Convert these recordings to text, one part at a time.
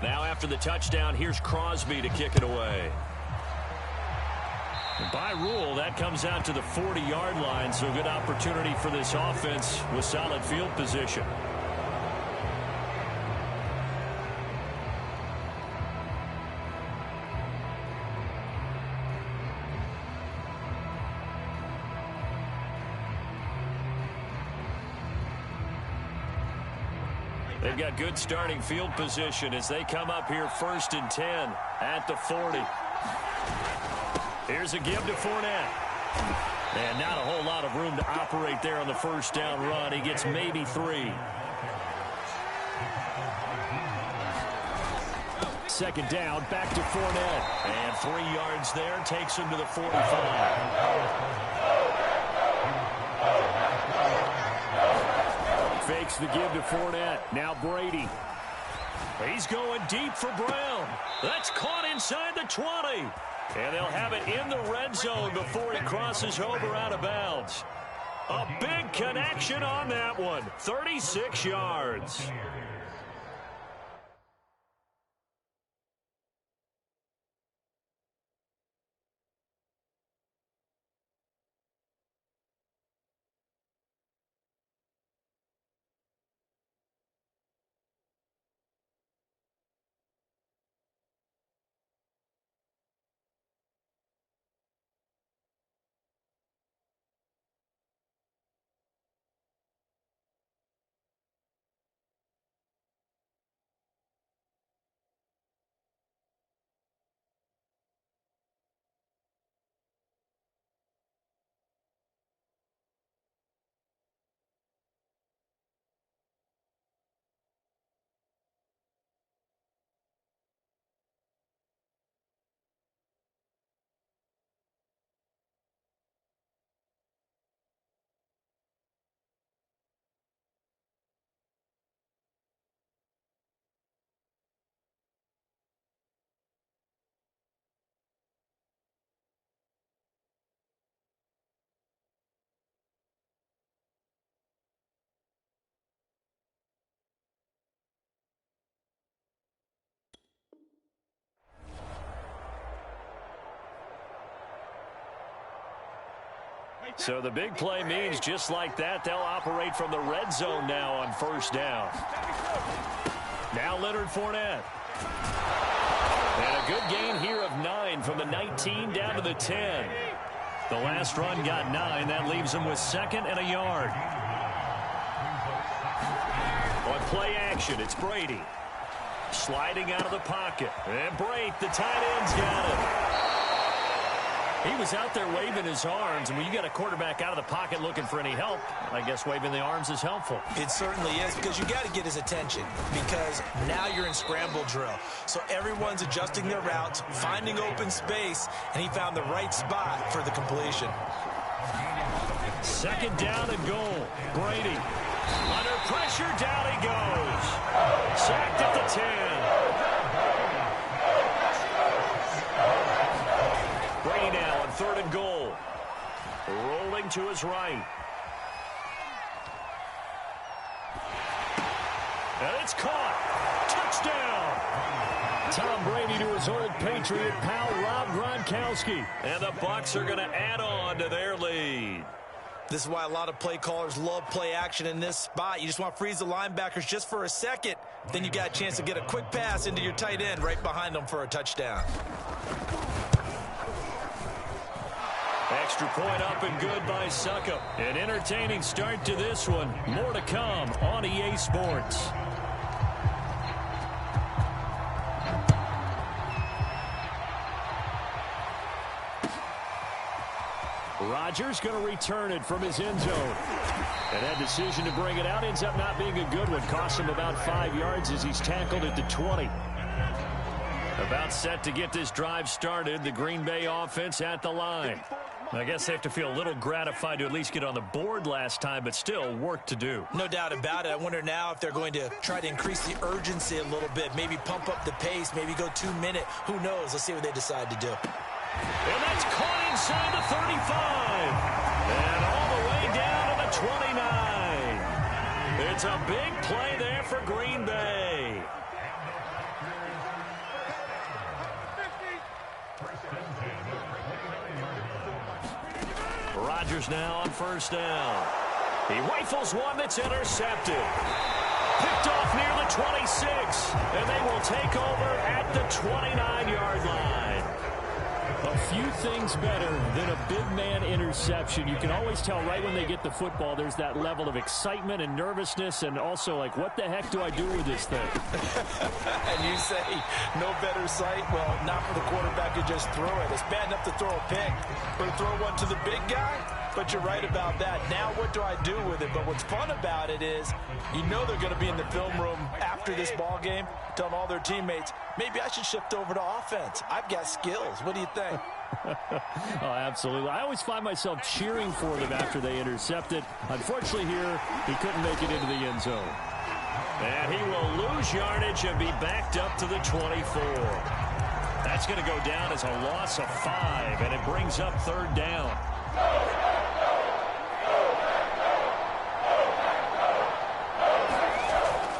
Now after the touchdown, here's Crosby to kick it away. By rule, that comes out to the 40-yard line, so good opportunity for this offense with solid field position. They've got good starting field position as they come up here 1st and 10 at the 40. Here's a give to Fournette. And not a whole lot of room to operate there on the first down run. He gets maybe 3. 2nd down, back to Fournette. And 3 yards there, takes him to the 45. Fakes the give to Fournette. Now Brady. He's going deep for Brown. That's caught inside the 20. And they'll have it in the red zone before he crosses over out of bounds. A big connection on that one. 36 yards. So the big play means just like that, they'll operate from the red zone now on 1st down. Now Leonard Fournette. And a good gain here of 9 from the 19 down to the 10. The last run got 9. That leaves him with 2nd and a yard. On play action, it's Brady. Sliding out of the pocket. And Brate, the tight end's got it. He was out there waving his arms, and when you got a quarterback out of the pocket looking for any help, I guess waving the arms is helpful. It certainly is, because you got to get his attention, because now you're in scramble drill. So everyone's adjusting their routes, finding open space, and he found the right spot for the completion. 2nd down and goal. Brady. Under pressure, down he goes. Sacked at the 10. Brady now on 3rd and goal. Rolling to his right. And it's caught. Touchdown. Tom Brady to his old Patriot pal, Rob Gronkowski. And the Bucs are going to add on to their lead. This is why a lot of play callers love play action in this spot. You just want to freeze the linebackers just for a second. Then you got a chance to get a quick pass into your tight end right behind them for a touchdown. Extra point up and good by Succop. An entertaining start to this one. More to come on EA Sports. Rodgers going to return it from his end zone. And that decision to bring it out ends up not being a good one. Costs him about 5 yards as he's tackled at the 20. About set to get this drive started. The Green Bay offense at the line. I guess they have to feel a little gratified to at least get on the board last time, but still work to do. No doubt about it. I wonder now if they're going to try to increase the urgency a little bit, maybe pump up the pace, maybe go 2 minute. Who knows? Let's see what they decide to do. And that's caught inside the 35. And all the way down to the 29. It's a big play there for Green Bay. Rodgers now on first down. He rifles one that's intercepted. Picked off near the 26, and they will take over at the 29-yard line. A few things better than a big man interception. You can always tell right when they get the football, there's that level of excitement and nervousness, and also like, what the heck do I do with this thing? And you say, no better sight? Well, not for the quarterback to just throw it. It's bad enough to throw a pick, but to throw one to the big guy? But you're right about that. Now what do I do with it? But what's fun about it is you know they're going to be in the film room after this ball game telling all their teammates, maybe I should shift over to offense. I've got skills. What do you think? Oh, absolutely. I always find myself cheering for them after they intercepted. Unfortunately here, he couldn't make it into the end zone. And he will lose yardage and be backed up to the 24. That's going to go down as a loss of 5, and it brings up third down.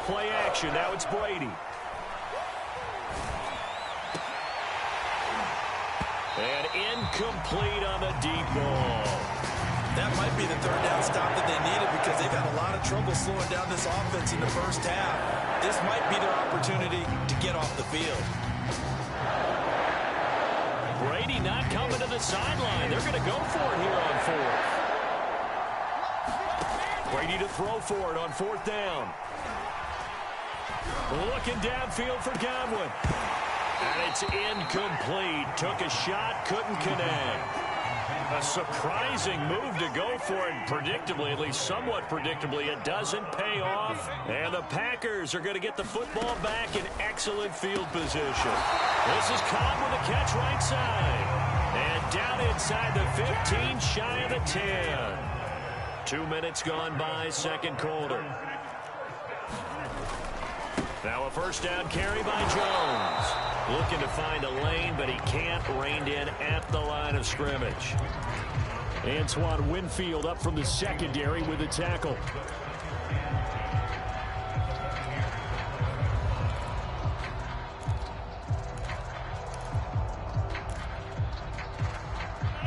Play action. Now it's Brady. And incomplete on the deep ball. That might be the third down stop that they needed because they've had a lot of trouble slowing down this offense in the first half. This might be their opportunity to get off the field. Brady not coming to the sideline. They're going to go for it here on fourth. Brady to throw for it on fourth down. Looking downfield for Godwin. And it's incomplete. Took a shot, couldn't connect. A surprising move to go for it. Predictably, at least somewhat predictably, it doesn't pay off. And the Packers are going to get the football back in excellent field position. This is Cobb with a catch right side. And down inside the 15, shy of the 10. 2 minutes gone by, second quarter. Now a first down carry by Jones. Looking to find a lane, but he can't. Reined in at the line of scrimmage. Antoine Winfield up from the secondary with the tackle.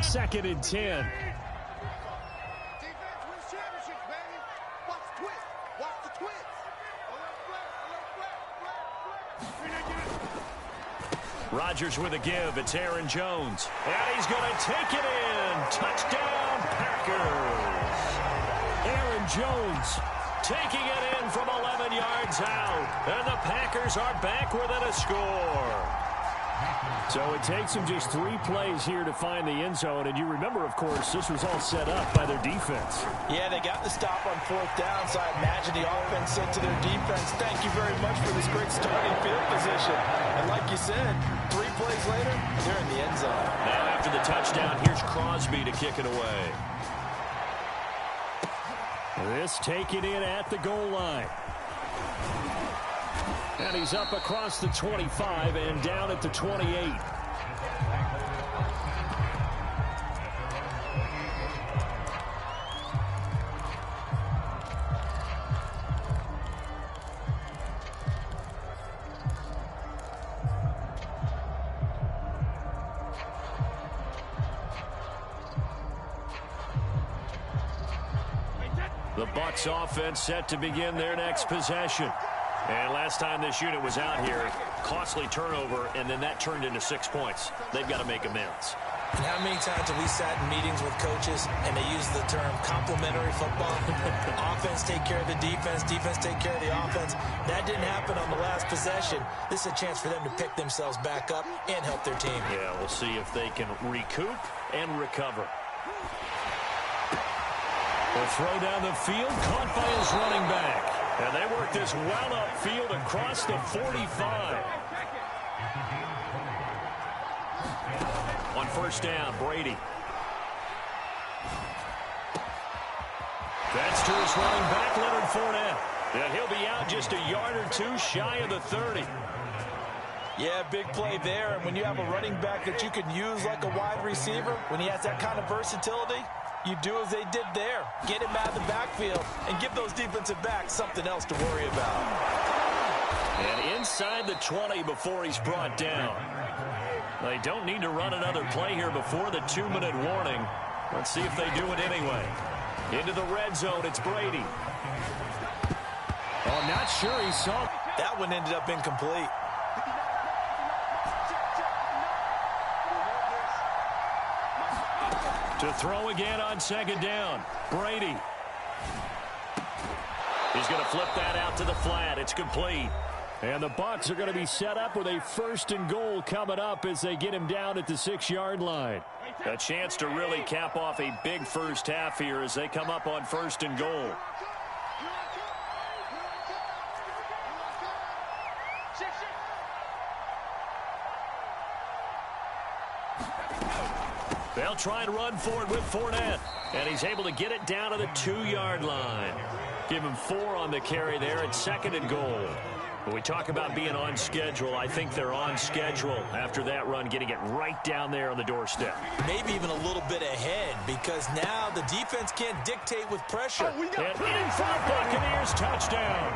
Second and 10. Rodgers with a give. It's Aaron Jones. And he's going to take it in. Touchdown, Packers. Aaron Jones taking it in from 11 yards out. And the Packers are back within a score. So it takes them just 3 plays here to find the end zone. And you remember, of course, this was all set up by their defense. Yeah, they got the stop on fourth down, so I imagine the offense said to their defense, thank you very much for this great starting field position. And like you said, 3 plays later, they're in the end zone. Now after the touchdown, here's Crosby to kick it away. This taken in at the goal line. And he's up across the 25 and down at the 28. The Bucs offense set to begin their next possession. And last time this unit was out here, costly turnover, and then that turned into 6 points. They've got to make amends. And how many times have we sat in meetings with coaches and they use the term complementary football? Offense take care of the defense, defense take care of the offense. That didn't happen on the last possession. This is a chance for them to pick themselves back up and help their team. Yeah, we'll see if they can recoup and recover. The throw down the field, caught by his running back. And they work this well upfield across the 45. On first down, Brady. That's to his running back, Leonard Fournette. And he'll be out just a yard or 2 shy of the 30. Yeah, big play there. And when you have a running back that you can use like a wide receiver, when he has that kind of versatility, you do as they did there. Get him out of the backfield and give those defensive backs something else to worry about. And inside the 20 before he's brought down. They don't need to run another play here before the 2-minute warning. Let's see if they do it anyway. Into the red zone, it's Brady. Oh, I'm not sure he saw. That one ended up incomplete. To throw again on second down. Brady. He's going to flip that out to the flat. It's complete. And the Bucs are going to be set up with a 1st and goal coming up as they get him down at the 6-yard line. A chance to really cap off a big first half here as they come up on 1st and goal. They'll try and run for it with Fournette. And he's able to get it down to the 2-yard line. Give him 4 on the carry there at 2nd and goal. When we talk about being on schedule, I think they're on schedule after that run, getting it right down there on the doorstep. Maybe even a little bit ahead because now the defense can't dictate with pressure. And in for the Buccaneers touchdown.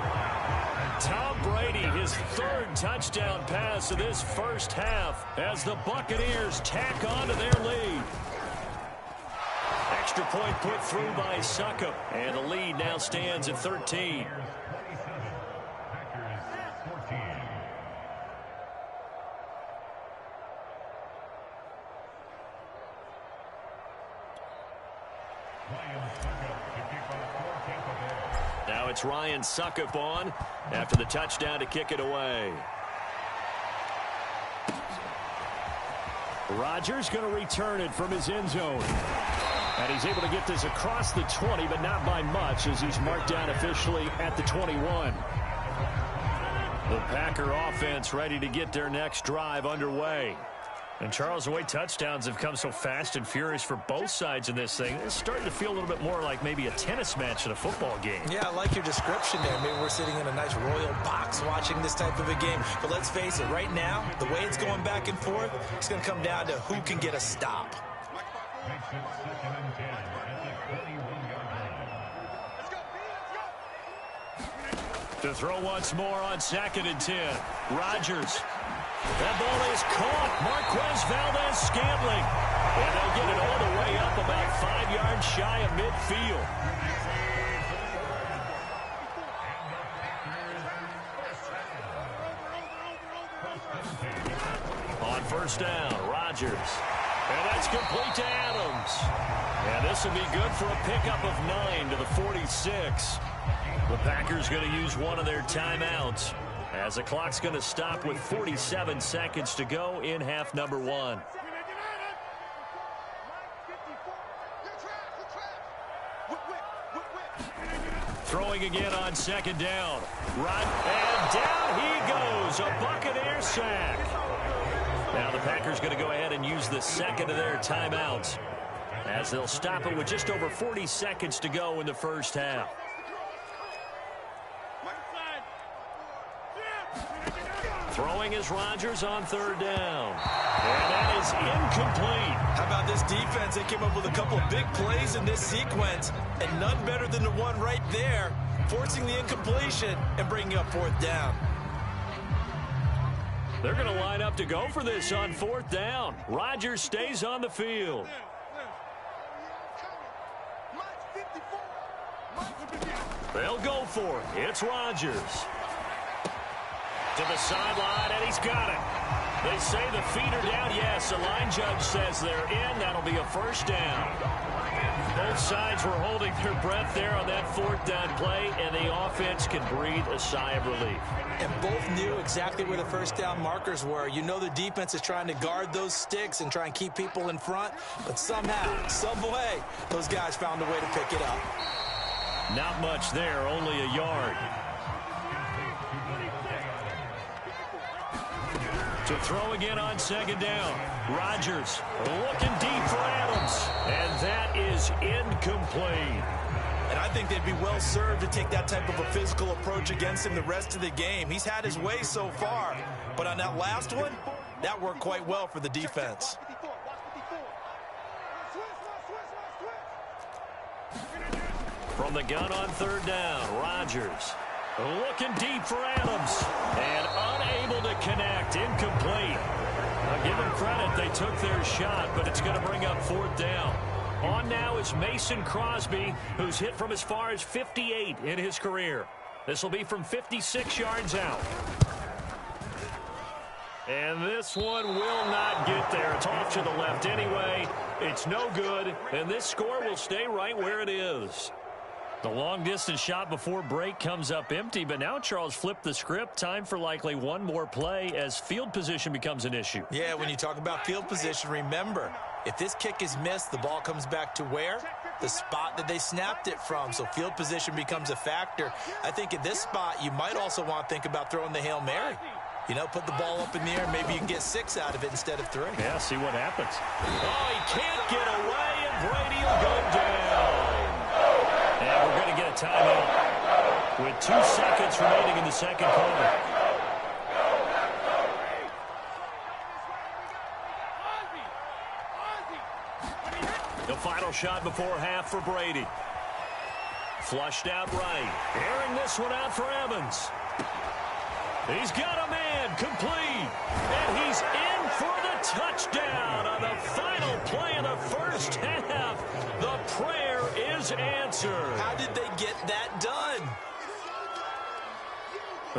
Tom Brady, his 3rd touchdown pass of this first half as the Buccaneers tack on to their lead. Extra point put through by Succop, and the lead now stands at 13. Now it's Ryan Succop on after the touchdown to kick it away. Rodgers going to return it from his end zone. And he's able to get this across the 20, but not by much as he's marked down officially at the 21. The Packer offense ready to get their next drive underway. And Charles, the way touchdowns have come so fast and furious for both sides in this thing, it's starting to feel a little bit more like maybe a tennis match in a football game. Yeah, I like your description there. Maybe we're sitting in a nice royal box watching this type of a game. But let's face it, right now, the way it's going back and forth, it's going to come down to who can get a stop. To throw once more on 2nd and 10. Rodgers. That ball is caught. Marquez Valdes-Scantling. And they'll get it all the way up about 5 yards shy of midfield. On 1st down, Rodgers. And that's complete to Adams. And this will be good for a pickup of 9 to the 46. The Packers going to use one of their timeouts as the clock's going to stop with 47 seconds to go in half number 1. Throwing again on 2nd down. And down he goes. A Buccaneer sack. Now the Packers going to go ahead and use the 2nd of their timeouts as they'll stop it with just over 40 seconds to go in the first half. Throwing is Rodgers on 3rd down. And that is incomplete. How about this defense? They came up with a couple of big plays in this sequence, and none better than the one right there, forcing the incompletion and bringing up 4th down. They're going to line up to go for this on 4th down. Rodgers stays on the field. They'll go for it. It's Rodgers. To the sideline, and he's got it. They say the feet are down. Yes, the line judge says they're in. That'll be a 1st down. Both sides were holding their breath there on that 4th down play, and the offense can breathe a sigh of relief. And both knew exactly where the 1st down markers were. You know the defense is trying to guard those sticks and try and keep people in front, but somehow, some way, those guys found a way to pick it up. Not much there, only a yard. To throw again on 2nd down. Rodgers looking deep for Adams. And that is incomplete. And I think they'd be well served to take that type of a physical approach against him the rest of the game. He's had his way so far. But on that last one, that worked quite well for the defense. From the gun on 3rd down, Rodgers looking deep for Adams. And unable to connect. Incomplete. I'll give them credit. They took their shot, but it's going to bring up 4th down. On now is Mason Crosby, who's hit from as far as 58 in his career. This will be from 56 yards out. And this one will not get there. It's off to the left anyway. It's no good, and this score will stay right where it is. The long-distance shot before break comes up empty, but now Charles flipped the script. Time for likely one more play as field position becomes an issue. Yeah, when you talk about field position, remember, if this kick is missed, the ball comes back to where? The spot that they snapped it from. So field position becomes a factor. I think at this spot, you might also want to think about throwing the Hail Mary. You know, put the ball up in the air. Maybe you can get 6 out of it instead of 3. Yeah, see what happens. Oh, he can't get away, and Brady will go down. And we're going to get a timeout with 2 seconds remaining in the second quarter. The final shot before half for Brady. Flushed out right. Airing this one out for Evans. He's got a man complete. And he's in for the touchdown on the final play of the first half. The prayer is answered. How did they get that done?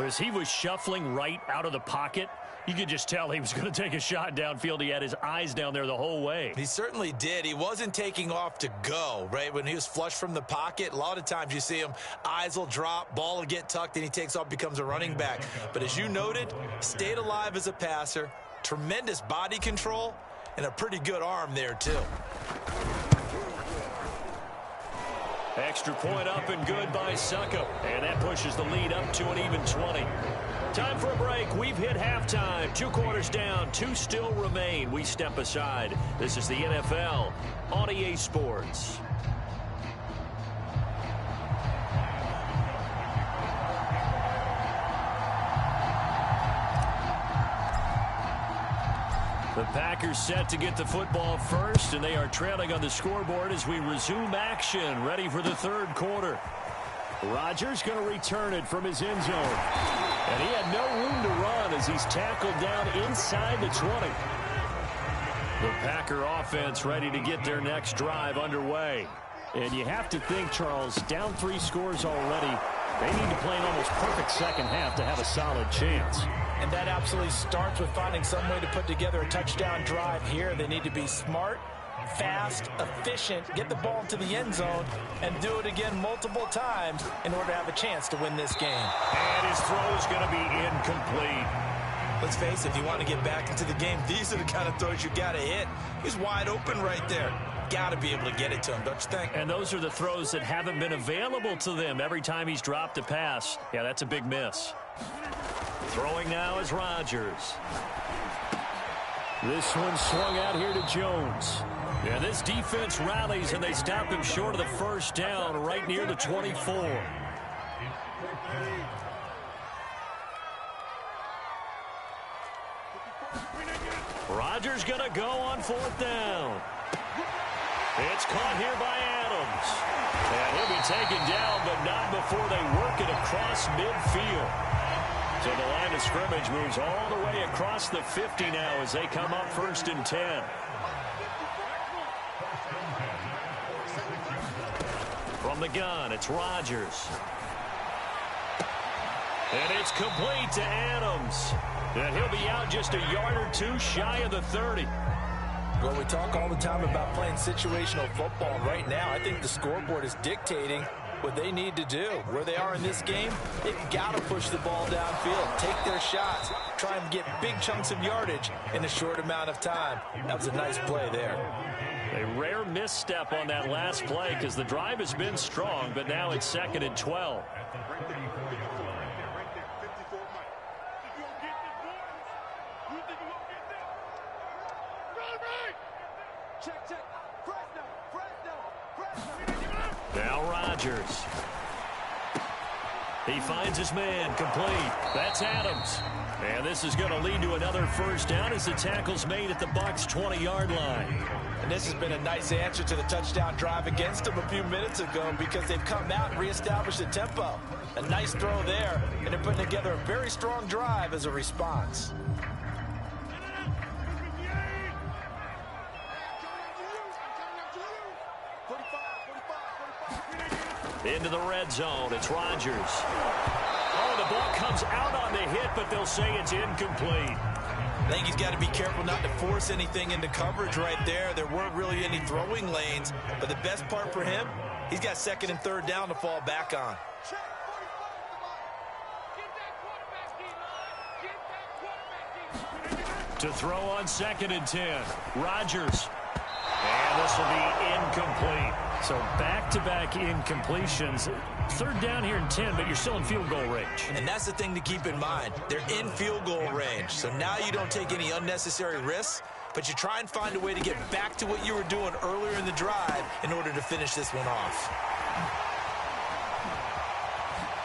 As he was shuffling right out of the pocket, you could just tell he was going to take a shot downfield. He had his eyes down there the whole way. He certainly did. He wasn't taking off to go, right? When he was flushed from the pocket, a lot of times you see him, eyes will drop, ball will get tucked, and he takes off, becomes a running back. But as you noted, stayed alive as a passer, tremendous body control, and a pretty good arm there, too. Extra point up and good by Succo. And that pushes the lead up to an even 20. Time for a break. We've hit halftime. 2 quarters down. 2 still remain. We step aside. This is the NFL on EA Sports. The Packers set to get the football first, and they are trailing on the scoreboard as we resume action, ready for the third quarter. Rodgers going to return it from his end zone. And he had no room to run as he's tackled down inside the 20. The Packer offense ready to get their next drive underway. And you have to think, Charles, down 3 scores already. They need to play an almost perfect second half to have a solid chance. And that absolutely starts with finding some way to put together a touchdown drive here. They need to be smart, fast, efficient, get the ball into the end zone, and do it again multiple times in order to have a chance to win this game. And his throw is going to be incomplete. Let's face it, if you want to get back into the game, these are the kind of throws you got to hit. He's wide open right there. Got to be able to get it to him, don't you think? And those are the throws that haven't been available to them every time he's dropped a pass. Yeah, that's a big miss. Throwing now is Rodgers. This one swung out here to Jones. Yeah, this defense rallies, and they stop him short of the first down right near the 24. Rodgers going to go on 4th down. It's caught here by Adams. And he'll be taken down, but not before they work it across midfield. So the line of scrimmage moves all the way across the 50 now as they come up 1st and 10. From the gun, it's Rodgers. And it's complete to Adams. And he'll be out just a yard or 2 shy of the 30. Well, we talk all the time about playing situational football. Right now, I think the scoreboard is dictating what they need to do. Where they are in this game, they've got to push the ball downfield, take their shots, try and get big chunks of yardage in a short amount of time. That was a nice play there. A rare misstep on that last play because the drive has been strong, but now it's 2nd and 12. Now Rodgers. He finds his man complete. That's Adams. And this is going to lead to another first down as the tackle's made at the Bucs' 20-yard line. And this has been a nice answer to the touchdown drive against them a few minutes ago because they've come out and reestablished the tempo. A nice throw there, and they're putting together a very strong drive as a response. Into the red zone, it's Rodgers. Oh, the ball comes out on the hit, but they'll say it's incomplete. I think he's got to be careful not to force anything into coverage right there. There weren't really any throwing lanes, but the best part for him, he's got second and third down to fall back on. To throw on 2nd and 10, Rodgers. And this will be incomplete. So back-to-back incompletions. Third down here and 10, but you're still in field goal range. And that's the thing to keep in mind. They're in field goal range. So now you don't take any unnecessary risks, but you try and find a way to get back to what you were doing earlier in the drive in order to finish this one off.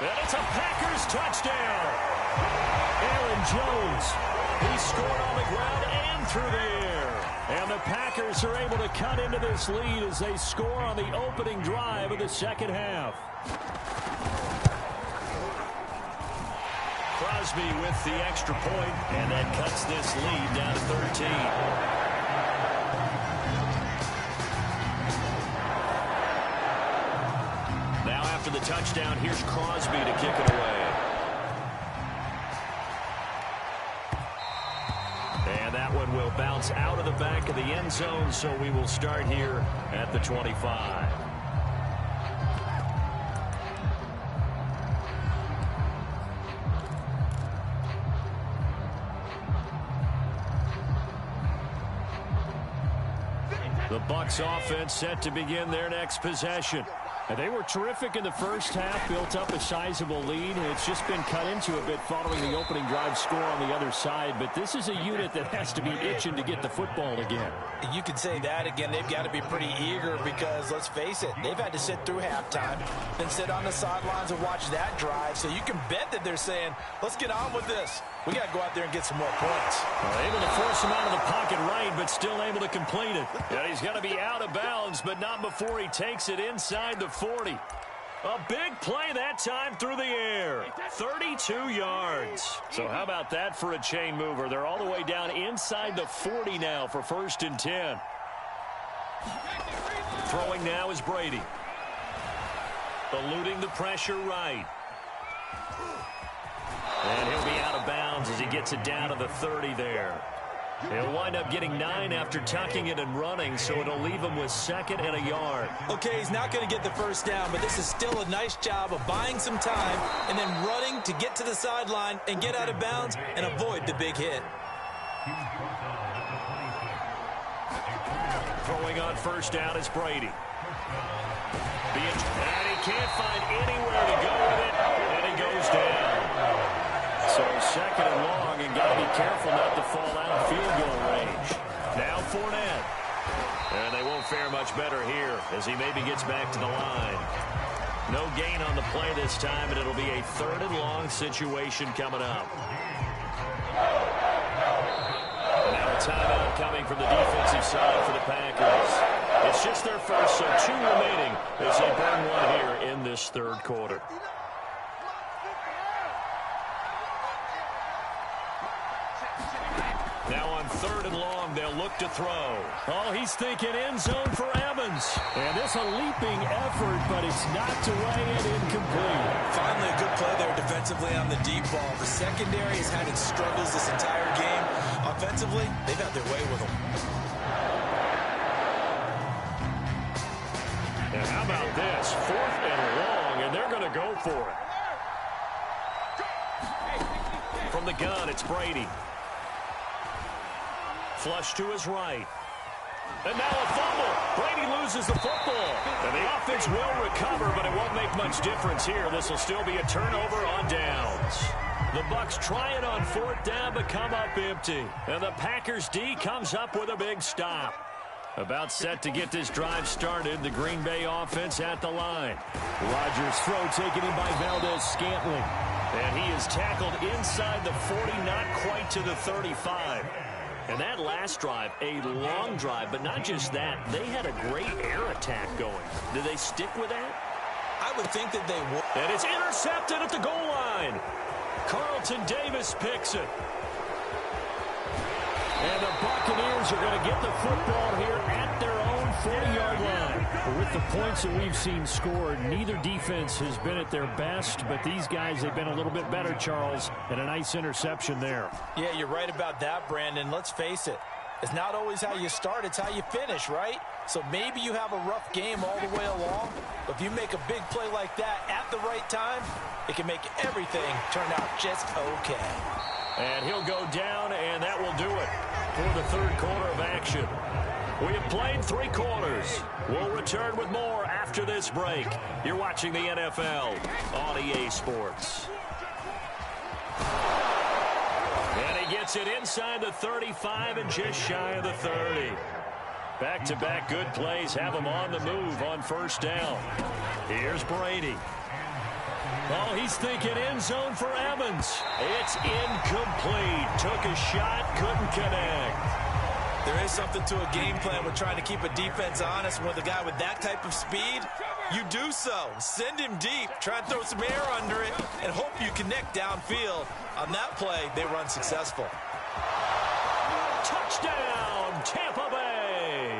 And it's a Packers touchdown. Aaron Jones. He scored on the ground and through the air. And the Packers are able to cut into this lead as they score on the opening drive of the second half. Crosby with the extra point, and that cuts this lead down to 13. Now after the touchdown, here's Crosby to kick it away. And that one will bounce out of the back of the end zone, so we will start here at the 25. The Bucs offense set to begin their next possession. They were terrific in the first half, built up a sizable lead, and it's just been cut into a bit following the opening drive score on the other side. But this is a unit that has to be itching to get the football again. You could say that again. They've got to be pretty eager because, let's face it, they've had to sit through halftime, then sit on the sidelines and watch that drive. So you can bet that they're saying, let's get on with this. We got to go out there and get some more points. Able to force him out of the pocket right, but still able to complete it. And he's going to be out of bounds, but not before he takes it inside the 40. A big play that time through the air. 32 yards. So how about that for a chain mover? They're all the way down inside the 40 now for 1st and 10. Throwing now is Brady. Eluding the pressure right. And he'll be out of bounds as he gets it down to the 30 there. He'll wind up getting 9 after tucking it and running, so it'll leave him with 2nd and a yard. Okay, he's not going to get the first down, but this is still a nice job of buying some time and then running to get to the sideline and get out of bounds and avoid the big hit. Throwing on 1st down is Brady. And he can't find anywhere to go with it, and he goes down. So 2nd and long, and got to be careful not to fall out of field goal range. Now Fournette. And they won't fare much better here as he maybe gets back to the line. No gain on the play this time, and it'll be a 3rd and long situation coming up. Now a timeout coming from the defensive side for the Packers. It's just their first, so 2 remaining as they burn one here in this 3rd quarter. Now on 3rd and long, they'll look to throw. Oh, he's thinking end zone for Evans. And this a leaping effort, but it's knocked away and incomplete. Finally, a good play there defensively on the deep ball. The secondary has had its struggles this entire game. Offensively, they've had their way with them. And how about this? 4th and long, and they're going to go for it. From the gun, it's Brady. Flush to his right. And now a fumble. Brady loses the football. And the offense will recover, but it won't make much difference here. This will still be a turnover on downs. The Bucs try it on 4th down, but come up empty. And the Packers D comes up with a big stop. About set to get this drive started, the Green Bay offense at the line. Rodgers' throw taken in by Valdes-Scantling. And he is tackled inside the 40, not quite to the 35. And that last drive, a long drive, but not just that. They had a great air attack going. Did they stick with that? I would think that they would. And it's intercepted at the goal line. Carlton Davis picks it. And the Buccaneers are going to get the football here at their own 40-yard line. With the points that we've seen scored, neither defense has been at their best, but these guys have been a little bit better, Charles, and a nice interception there. Yeah, you're right about that, Brandon. Let's face it. It's not always how you start, it's how you finish, right? So maybe you have a rough game all the way along, but if you make a big play like that at the right time, it can make everything turn out just okay. And he'll go down, and that will do it for the third quarter of action. We have played 3 quarters. We'll return with more after this break. You're watching the NFL on EA Sports. And he gets it inside the 35 and just shy of the 30. Back-to-back good plays have him on the move on first down. Here's Brady. Oh, he's thinking end zone for Evans. It's incomplete. Took a shot, couldn't connect. There is something to a game plan with trying to keep a defense honest. With a guy with that type of speed, you do so. Send him deep, try and throw some air under it, and hope you connect downfield. On that play, they run successful. Touchdown, Tampa Bay.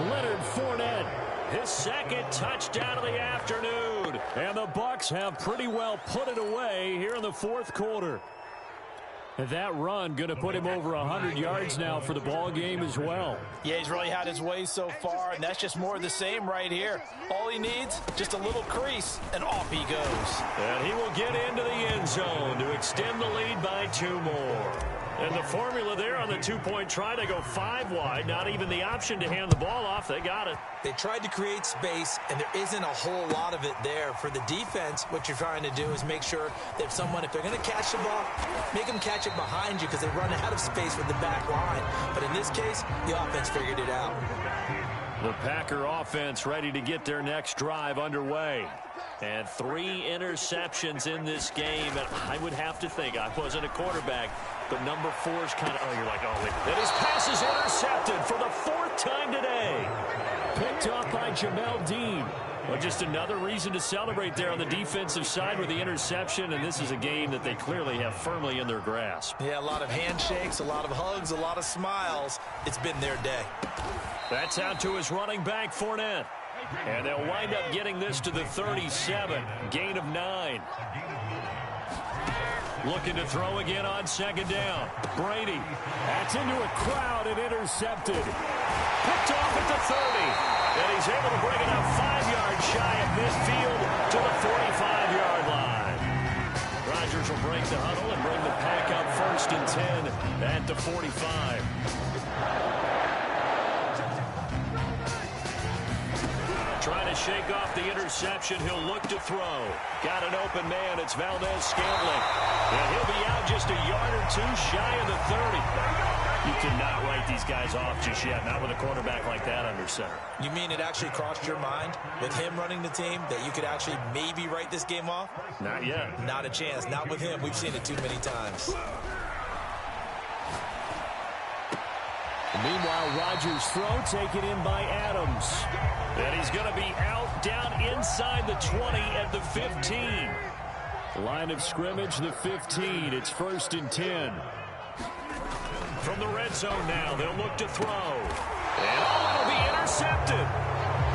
Leonard Fournette, his second touchdown of the afternoon. And the Bucs have pretty well put it away here in the fourth quarter. And that run going to put him over 100 yards now for the ball game as well. Yeah, he's really had his way so far, and that's just more of the same right here. All he needs, just a little crease, and off he goes. And he will get into the end zone to extend the lead by 2 more. And the formula there on the two-point try, they go 5 wide. Not even the option to hand the ball off. They got it. They tried to create space, and there isn't a whole lot of it there. For the defense, what you're trying to do is make sure that if they're going to catch the ball, make them catch it behind you because they run out of space with the back line. But in this case, the offense figured it out. The Packer offense ready to get their next drive underway. And 3 interceptions in this game. And I would have to think, I wasn't a quarterback, but number 4 is kind of, you're like, wait. And his pass is intercepted for the 4th time today. Picked off by Jamel Dean. Well, just another reason to celebrate there on the defensive side with the interception, and this is a game that they clearly have firmly in their grasp. Yeah, a lot of handshakes, a lot of hugs, a lot of smiles. It's been their day. That's out to his running back, Fournette. And they'll wind up getting this to the 37. Gain of 9. Looking to throw again on second down. Brady. That's into a crowd and intercepted. Picked off at the 30. And he's able to bring it up 5 yards shy of midfield to the 45-yard line. Rodgers will break the huddle and bring the Pack up 1st and 10 at the 45. Trying to shake off the interception. He'll look to throw. Got an open man. It's Valdez-Scantling. And he'll be out just a yard or 2 shy of the 30. You cannot write these guys off just yet. Not with a quarterback like that under center. You mean it actually crossed your mind with him running the team that you could actually maybe write this game off? Not yet. Not a chance. Not with him. We've seen it too many times. Meanwhile, Rodgers' throw taken in by Adams. And he's going to be out down inside the 20 at the 15. Line of scrimmage, the 15. It's 1st and 10. From the red zone now, they'll look to throw. And it'll be intercepted.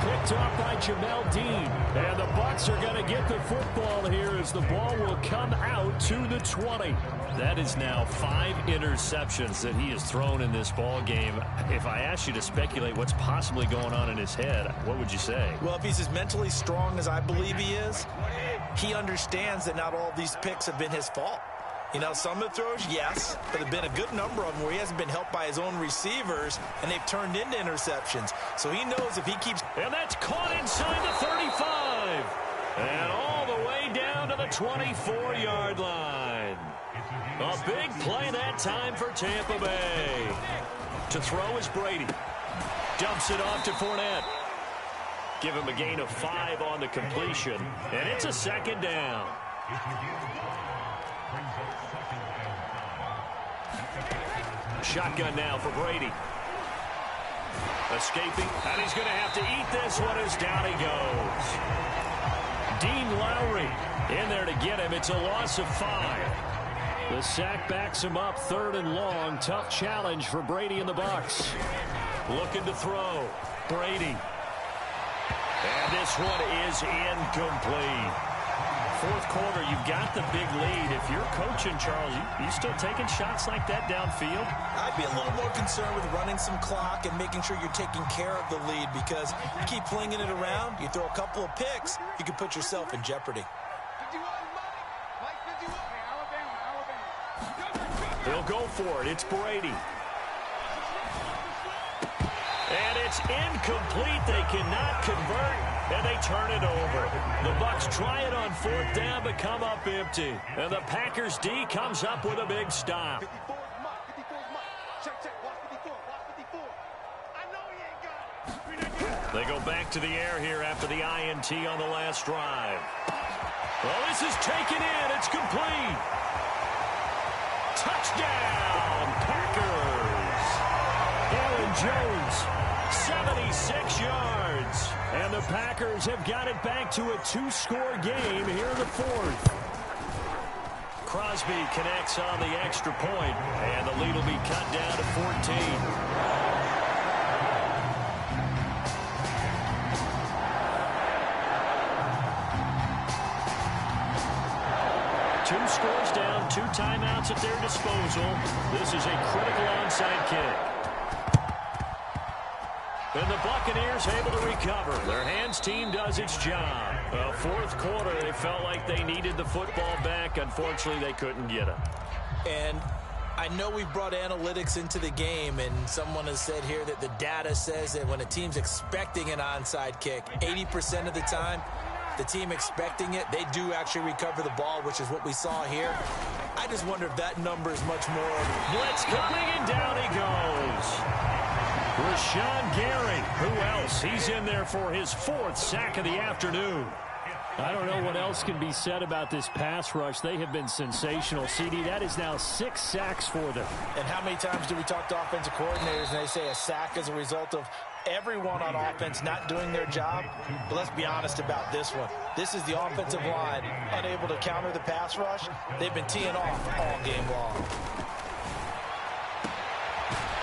Picked off by Jamel Dean. And the Bucs are going to get the football here as the ball will come out to the 20. That is now 5 interceptions that he has thrown in this ball game. If I asked you to speculate what's possibly going on in his head, what would you say? Well, if he's as mentally strong as I believe he is, he understands that not all of these picks have been his fault. You know, some of the throws, yes, but there have been a good number of them where he hasn't been helped by his own receivers, and they've turned into interceptions. So he knows if he keeps... And that's caught inside the 35. And all the way down to the 24-yard line. A big play that time for Tampa Bay. To throw is Brady. Dumps it off to Fournette. Give him a gain of 5 on the completion. And it's a 2nd down. Shotgun now for Brady. Escaping, and he's going to have to eat this one as down he goes. Dean Lowry in there to get him. It's a loss of 5. The sack backs him up 3rd and long. Tough challenge for Brady and the Bucs. Looking to throw. Brady. And this one is incomplete. Fourth quarter, you've got the big lead. If you're coaching, Charles, you still taking shots like that downfield? I'd be a little more concerned with running some clock and making sure you're taking care of the lead, because you keep flinging it around, you throw a couple of picks, you can put yourself in jeopardy. They'll go for it. It's Brady. And it's incomplete. They cannot convert, and they turn it over. The Bucs try it on fourth down, but come up empty. And the Packers D comes up with a big stop. They go back to the air here after the INT on the last drive. Well, this is taken in. It's complete. Touchdown, Packers. Aaron Jones, 76 yards. And the Packers have got it back to a two-score game here in the fourth. Crosby connects on the extra point, and the lead will be cut down to 14. Two scores down, 2 timeouts at their disposal. This is a critical onside kick. And the Buccaneers able to recover. Their hands team does its job. Well, fourth quarter, they felt like they needed the football back. Unfortunately, they couldn't get it. And I know we've brought analytics into the game, and someone has said here that the data says that when a team's expecting an onside kick, 80% of the time, the team expecting it, they do actually recover the ball, which is what we saw here. I just wonder if that number is much more. Blitz coming, and down he goes. Rashawn Gary. Who else? He's in there for his 4th sack of the afternoon. I don't know what else can be said about this pass rush. They have been sensational, CD. That is now 6 sacks for them. And how many times do we talk to offensive coordinators and they say a sack is a result of everyone on offense not doing their job? But let's be honest about this one. This is the offensive line unable to counter the pass rush. They've been teeing off all game long.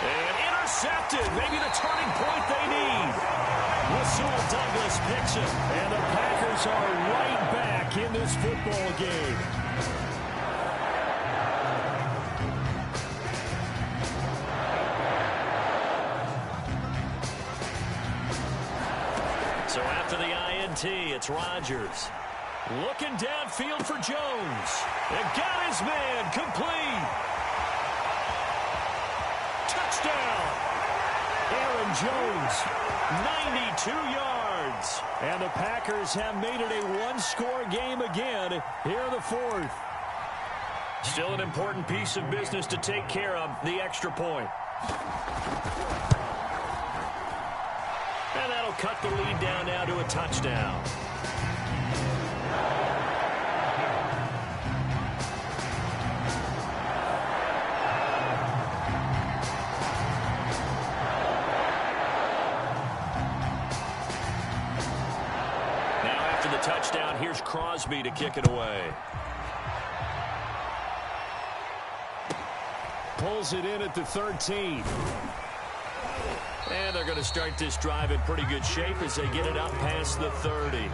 And intercepted. Maybe the turning point they need. Rasul Douglas picks it. And the Packers are right back in this football game. So after the INT, it's Rodgers. Looking downfield for Jones. And got his man complete. Touchdown. Aaron Jones, 92 yards. And the Packers have made it a one-score game again here in the fourth. Still an important piece of business to take care of, the extra point. And that'll cut the lead down now to a touchdown. Touchdown. Here's Crosby to kick it away. Pulls it in at the 13. And they're going to start this drive in pretty good shape as they get it up past the 30.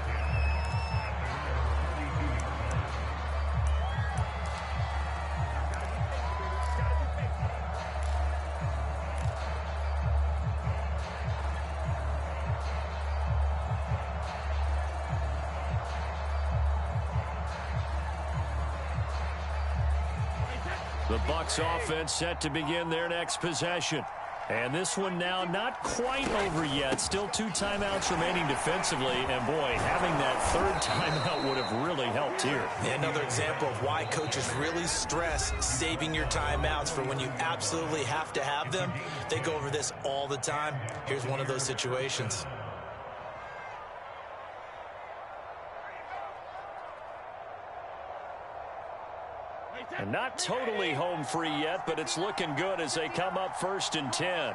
The Bucs offense set to begin their next possession. And this one now not quite over yet. Still 2 timeouts remaining defensively. And, boy, having that 3rd timeout would have really helped here. Another example of why coaches really stress saving your timeouts for when you absolutely have to have them. They go over this all the time. Here's one of those situations. And not totally home free yet, but it's looking good as they come up 1st and 10.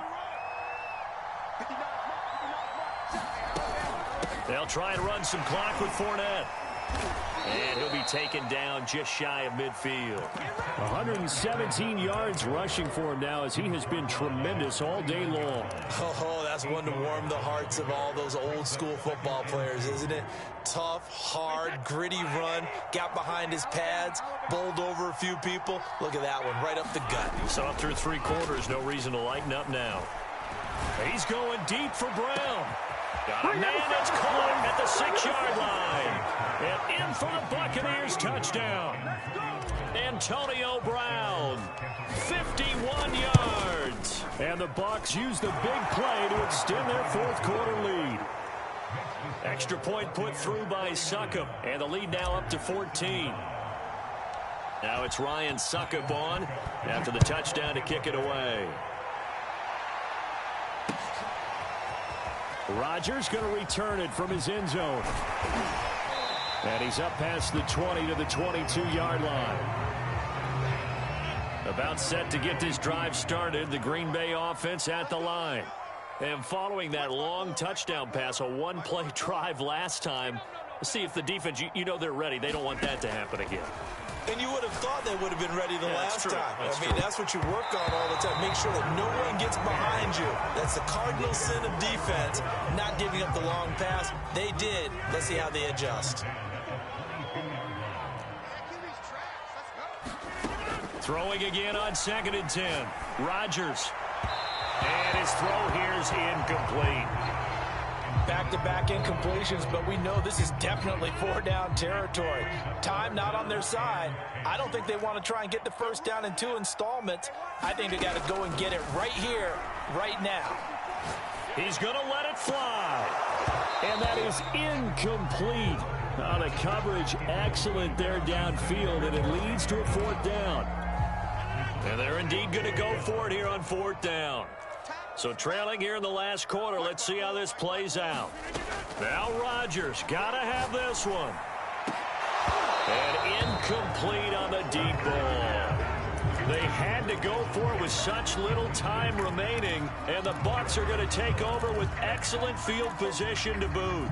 They'll try and run some clock with Fournette. And he'll be taken down just shy of midfield. 117 yards rushing for him now as he has been tremendous all day long. Oh, that's one to warm the hearts of all those old school football players, isn't it? Tough, hard, gritty run, got behind his pads, bowled over a few people. Look at that one, right up the gut. Saw through 3 quarters, no reason to lighten up now. He's going deep for Brown. Got a man that's caught at the 6-yard line. And in for the Buccaneers touchdown. Antonio Brown, 51 yards. And the Bucs use the big play to extend their 4th quarter lead. Extra point put through by Succop. And the lead now up to 14. Now it's Ryan Succop on after the touchdown to kick it away. Rodgers going to return it from his end zone. And he's up past the 20 to the 22-yard line. About set to get this drive started, the Green Bay offense at the line. And following that long touchdown pass, a one-play drive last time, see if the defense, you know they're ready. They don't want that to happen again. And you would have thought they would have been ready the last time. That's what you work on all the time. Make sure that no one gets behind you. That's the cardinal sin of defense, not giving up the long pass. They did. Let's see how they adjust. Throwing again on 2nd and 10. Rodgers. And his throw here is incomplete. Back-to-back incompletions, but we know this is definitely 4-down territory. Time not on their side. I don't think they want to try and get the first down in 2 installments. I think they got to go and get it right here, right now. He's going to let it fly. And that is incomplete. The coverage excellent there downfield, and it leads to a 4th down. And they're indeed going to go for it here on 4th down. So trailing here in the last quarter, let's see how this plays out. Now Rodgers, got to have this one. And incomplete on the deep ball. They had to go for it with such little time remaining, and the Bucs are going to take over with excellent field position to boot.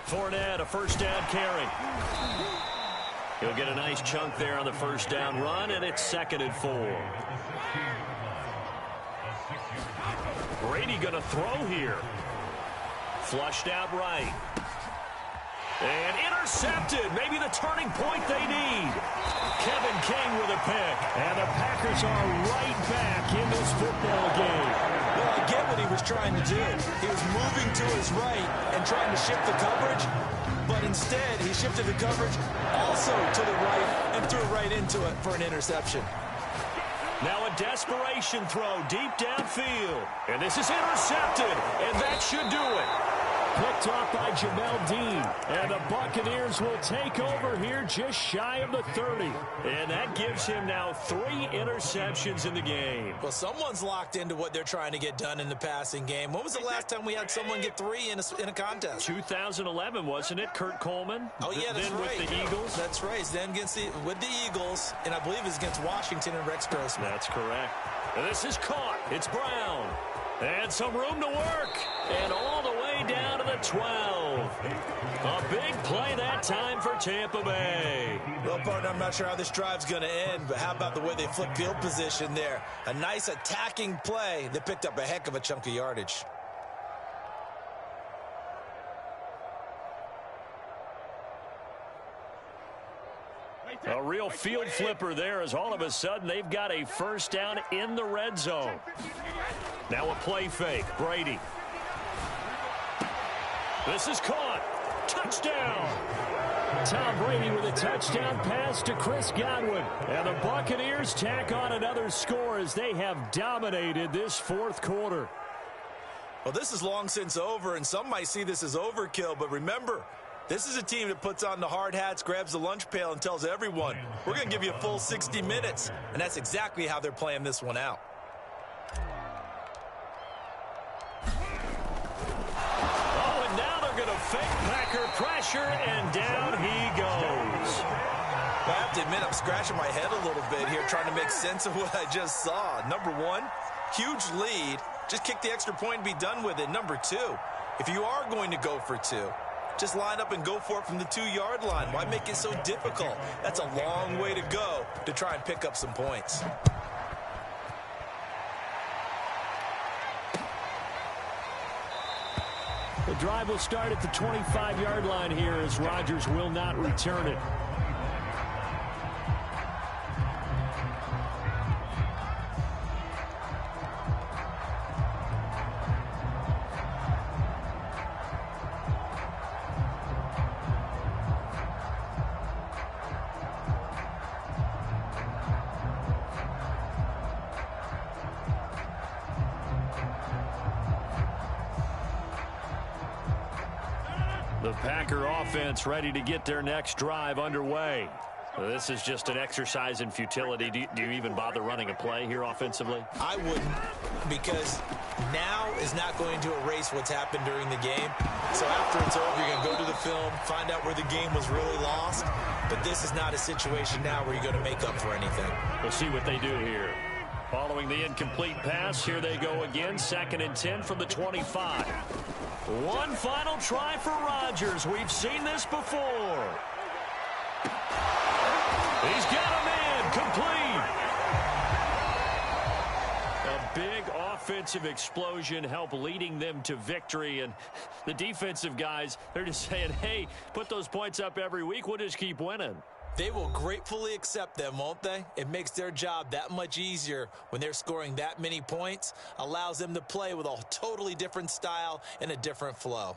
Fournette, a first down carry. He'll get a nice chunk there on the first down run, and it's 2nd and 4. Brady going to throw here. Flushed out right. And intercepted. Maybe the turning point they need. Kevin King with a pick. And the Packers are right back in this football game. Well, I get what he was trying to do. He was moving to his right and trying to shift the coverage. But instead, he shifted the coverage also to the right and threw right into it for an interception. Now a desperation throw deep downfield. And this is intercepted. And that should do it. Picked off by Jamel Dean. And the Buccaneers will take over here just shy of the 30. And that gives him now 3 interceptions in the game. Well, someone's locked into what they're trying to get done in the passing game. When was the last time we had someone get 3 in a contest? 2011, wasn't it? Kurt Coleman? Oh, yeah, that's then right. With the Eagles? That's right. Then with the Eagles, and I believe it's against Washington and Rex Grossman. That's correct. And this is caught. It's Brown. And some room to work. And all the way down to the 12. A big play that time for Tampa Bay. Well, partner, I'm not sure how this drive's going to end, but how about the way they flip field position there? A nice attacking play that picked up a heck of a chunk of yardage. A real field flipper there as all of a sudden they've got a first down in the red zone. Now a play fake. Brady. This is caught. Touchdown. Tom Brady with a touchdown pass to Chris Godwin. And the Buccaneers tack on another score as they have dominated this 4th quarter. Well, this is long since over, and some might see this as overkill, but remember, this is a team that puts on the hard hats, grabs the lunch pail, and tells everyone, we're going to give you a full 60 minutes. And that's exactly how they're playing this one out. Oh, and now they're going to fake Packer pressure, and down he goes. Well, I have to admit, I'm scratching my head a little bit here trying to make sense of what I just saw. Number one, huge lead. Just kick the extra point and be done with it. Number 2, if you are going to go for 2, just line up and go for it from the 2-yard line. Why make it so difficult? That's a long way to go to try and pick up some points. The drive will start at the 25-yard line here as Rodgers will not return it. The Packer offense ready to get their next drive underway. This is just an exercise in futility. Do you even bother running a play here offensively? I wouldn't, because now is not going to erase what's happened during the game. So after it's over, you're going to go to the film, find out where the game was really lost. But this is not a situation now where you're going to make up for anything. We'll see what they do here. Following the incomplete pass, here they go again. 2nd and 10 from the 25. One final try for Rodgers. We've seen this before. He's got him in. Complete. A big offensive explosion helped leading them to victory. And the defensive guys, they're just saying, hey, put those points up every week. We'll just keep winning. They will gratefully accept them, won't they? It makes their job that much easier when they're scoring that many points. Allows them to play with a totally different style and a different flow.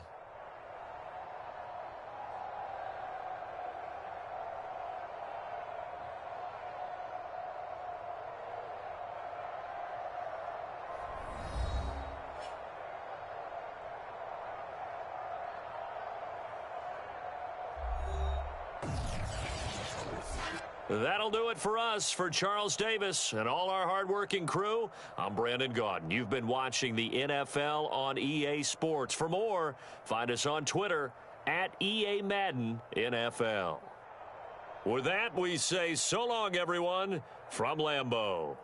That'll do it for us. For Charles Davis and all our hardworking crew, I'm Brandon Gaudin. You've been watching the NFL on EA Sports. For more, find us on Twitter at EA Madden NFL. With that, we say so long, everyone, from Lambeau.